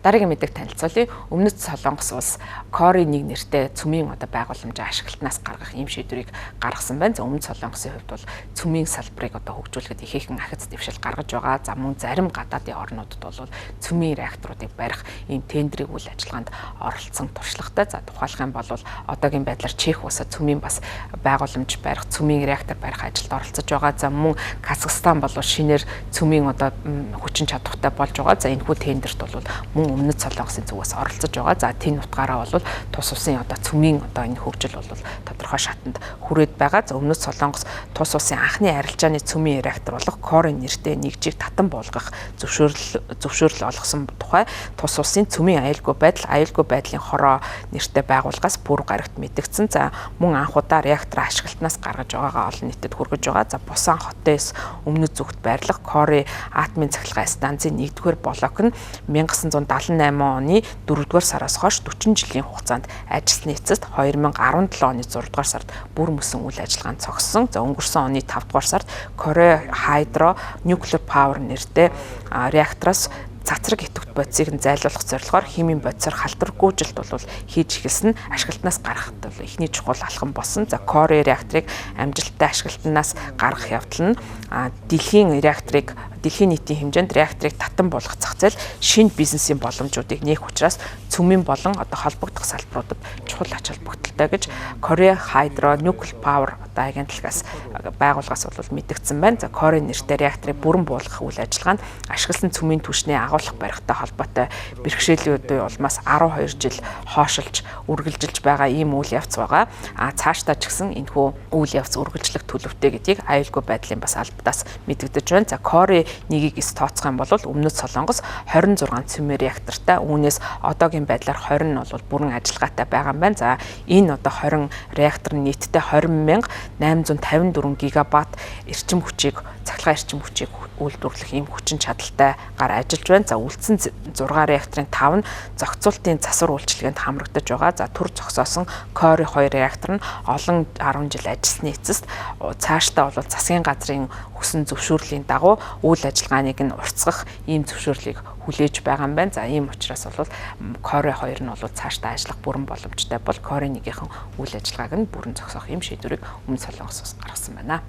Дараагийн мэдээг танилцуулъя. Өмнөд Солонгос улс Кори нэг нэртэй цөмийн байгууламжаа ашиглалтнаас гаргах ийм шийдвэрийг гаргасан байна. За Өмнөд Солонгосын хувьд бол цөмийн салбарыг хөгжүүлэхэд ихээхэн ахиц дэвшил гаргаж байгаа. За мөн зарим гадаадын орнуудад бол цөмийн реакторуудыг барих ийм тендерийг үйл ажиллагаанд оролцсон туршлагатай. За тухайлах юм бол одоогийн байдлаар Чех улсад цөмийн бас байгууламж барих, цөмийн реактор барих ажилд оролцож байгаа. За мөн Казахстан бол шинээр цөмийн хүчин чадвартай болж байгаа. За энэхүү тендерт бол мөн Өмнөд Солонгосын зүгээс оролцож байгаа. За тийм утгаараа бол тус улсын цөмийн энэ хөгжил бол тодорхой шатанд хүрээд байгаа. За Өмнөд Солонгос тус улсын анхны арилжааны цөмийн реактор болох Кори нэртэй нэгжийг татан болгох зөвшөөрөл олгосон тухай тус улсын цөмийн аюулгүй байдлын хороо нэртэй байгууллагаас бүр гарагт мэдгдсэн. За мөн анх удаа реактор ашиглалтнаас гаргаж байгаагаа олон нийтэд хүргэж байгаа. За Бусан хотоос өмнөд зүгт байрлах Кори атомын цахилгаан станцын 1-р блок нь 1978 оны 4-р сараас хойш 40 жилийн хугацаанд ажилласны эцэст 2017 оны 6-р сард бүр мөсөн үйл ажиллагаанд цогссон. За өнгөрсөн оны 5-р сард Кори Hydro Nuclear Power нэртэй реактороос цацраг идэвхт бодисыг зайлуулах зорилгоор химийн бодисоор халдваргүй жилд бол хийж эхэлсэн ашиглалтнаас гарахад бол эхний чухал алхам болсон. За Кори реакторыг амжилттай ашиглалтнаас гаргах явдал нь дэлхийн нийтийн хэмжээнд реакторыг татан болгох зах зээл шинэ бизнесийн боломжуудыг нээх учраас цөмийн болон холбогдох салбаруудад чухал ач холбогдолтой гэж Кори Hydro Nuclear Power агентлагаас байгууллагаас бол мэдгдсэн байна. За Кори нэртэй реакторыг бүрэн буулгах үйл ажиллагаанд ашигласан цөмийн түвшний агуулга барихтай холбоотой бэрхшээлүүдийн улмаас 12 жил хоошилж үргэлжилж байгаа ийм үйл явц байгаа. Цаашдаа ч гэсэн энэхүү үйл явц үргэлжлэх төлөвтэй гэдгийг аюулгүй байдлын бас албадаас мэдэгдэж байна. За Кори нэгийг тооцох юм бол Өмнөд Солонгос 26 цөмийн реактортай, үүнээс одоогийн байдлаар 20 нь бол бүрэн ажиллагаатай байгаа юм байна. За энэ 20 реактор нь нийтдээ 20,854 гигаватт цахилгаан эрчим хүчийг үйлдвэрлэх ийм хүчин чадалтайгаар ажиллаж байна. За үлдсэн 6 реакторын 5 нь зохицуултын засвар үйлчилгээнд хамрагдаж байгаа. За төр зогсоосон Кори 2 реактор нь олон 10 жил ажилласны эцэст цаашдаа бол засгийн газрын өгсөн зөвшөөрлийн дагуу үйл ажиллагааныг нь уртасгах ийм зөвшөөрлийг хүлээж байгаа юм байна. За ийм учраас бол Кори 2 нь цаашдаа ажиллах бүрэн боломжтой бол Кори 1-ийн үйл ажиллагааг нь бүрэн зогсоох ийм шийдвэрийг Өмнөд Солонгосоос гаргасан байна.